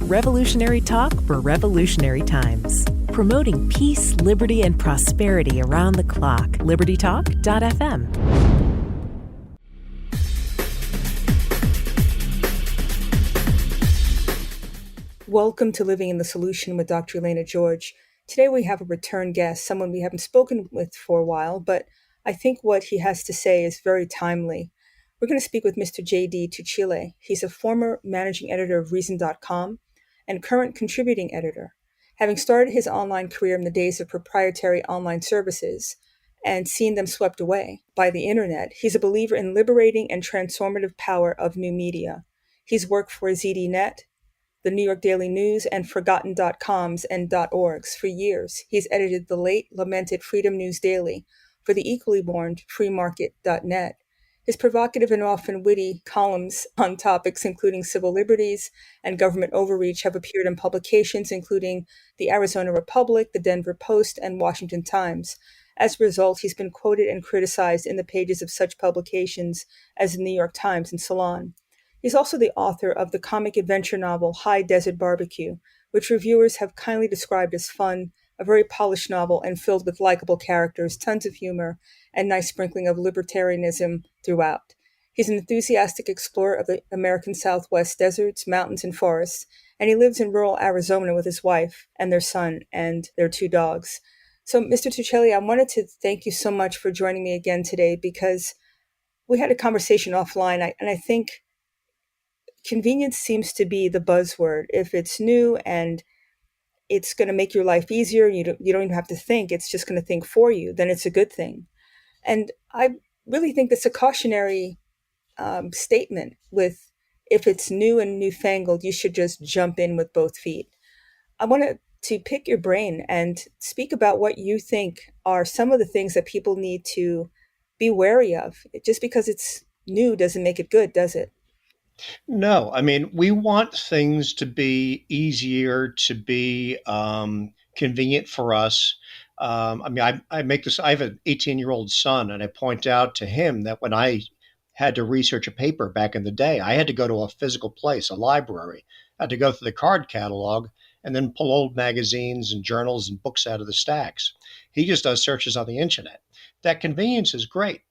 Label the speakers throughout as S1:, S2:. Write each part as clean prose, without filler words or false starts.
S1: Revolutionary talk for revolutionary times. Promoting peace, liberty, and prosperity around the clock. LibertyTalk.fm.
S2: Welcome to Living in the Solution with Dr. Elena George. Today we have a return guest, someone we haven't spoken with for a while, but I think what he has to say is very timely. We're going to speak with Mr. J.D. Tuccille. He's a former managing editor of Reason.com and current contributing editor. Having started his online career in the days of proprietary online services and seen them swept away by the internet, he's a believer in liberating and transformative power of new media. He's worked for ZDNet, the New York Daily News, and Forgotten.coms and .orgs for years. He's edited the late lamented Freedom News Daily for the equally mourned freemarket.net. His provocative and often witty columns on topics including civil liberties and government overreach have appeared in publications including the Arizona Republic, the Denver Post, and Washington Times. As a result, he's been quoted and criticized in the pages of such publications as the New York Times and Salon. He's also the author of the comic adventure novel High Desert Barbecue, which reviewers have kindly described as fun, a very polished novel and filled with likable characters, tons of humor, and nice sprinkling of libertarianism throughout. He's an enthusiastic explorer of the American Southwest deserts, mountains, and forests, and he lives in rural Arizona with his wife and their son and their 2 dogs. So, Mr. Tuccille, I wanted to thank you so much for joining me again today because we had a conversation offline, and I think convenience seems to be the buzzword. If it's new and it's going to make your life easier, you don't even have to think, it's just going to think for you, then it's a good thing. And I really think that's a cautionary statement with, if it's new and newfangled, you should just jump in with both feet. I wanted to pick your brain and speak about what you think are some of the things that people need to be wary of. Just because it's new doesn't make it good, does it?
S3: No, I mean, we want things to be easier, to be convenient for us. I make this, I have an 18-year-old son, and I point out to him that when I had to research a paper back in the day, I had to go to a physical place, a library. I had to go through the card catalog and then pull old magazines and journals and books out of the stacks. He just does searches on the internet. That convenience is great.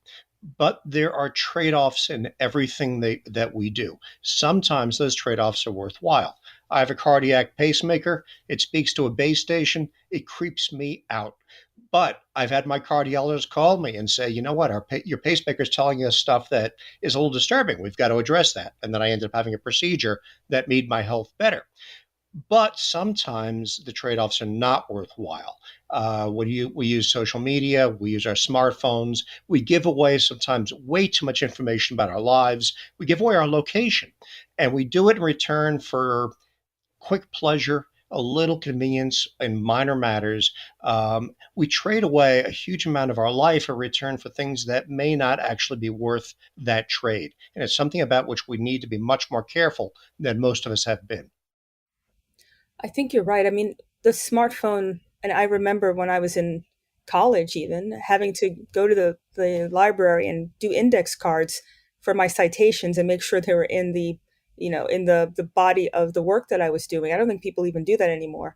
S3: But there are trade-offs in everything that we do. Sometimes those trade-offs are worthwhile. I have a cardiac pacemaker. It speaks to a base station. It creeps me out. But I've had my cardiologist call me and say, you know what, your pacemaker is telling us stuff that is a little disturbing. We've got to address that. And then I ended up having a procedure that made my health better. But sometimes the trade-offs are not worthwhile. We use social media, we use our smartphones, we give away sometimes way too much information about our lives, we give away our location, and we do it in return for quick pleasure, a little convenience in minor matters. We trade away a huge amount of our life in return for things that may not actually be worth that trade. And it's something about which we need to be much more careful than most of us have been.
S2: I think you're right. I mean, the smartphone, and I remember when I was in college even, having to go to the library and do index cards for my citations and make sure they were in the body of the work that I was doing. I don't think people even do that anymore.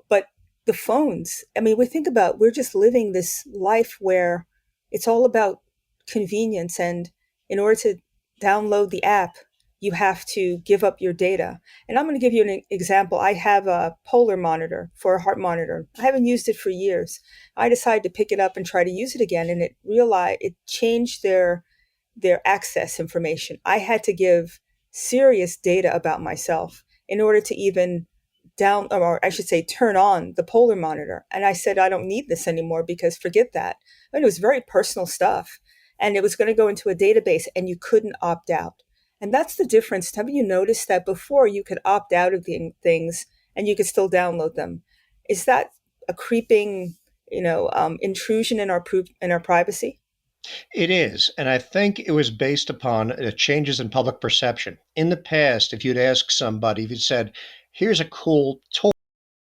S2: But the phones, I mean, we're just living this life where it's all about convenience. And in order to download the app, you have to give up your data. And I'm going to give you an example. I have a polar monitor for a heart monitor. I haven't used it for years. I decided to pick it up and try to use it again, and it changed their access information. I had to give serious data about myself in order to even turn on the polar monitor. And I said, I don't need this anymore because forget that. And it was very personal stuff, and it was going to go into a database, and you couldn't opt out. And that's the difference. Have you noticed that before you could opt out of the things and you could still download them? Is that a creeping, intrusion in our privacy?
S3: It is. And I think it was based upon changes in public perception. In the past, if you'd ask somebody, if you said, here's a cool toy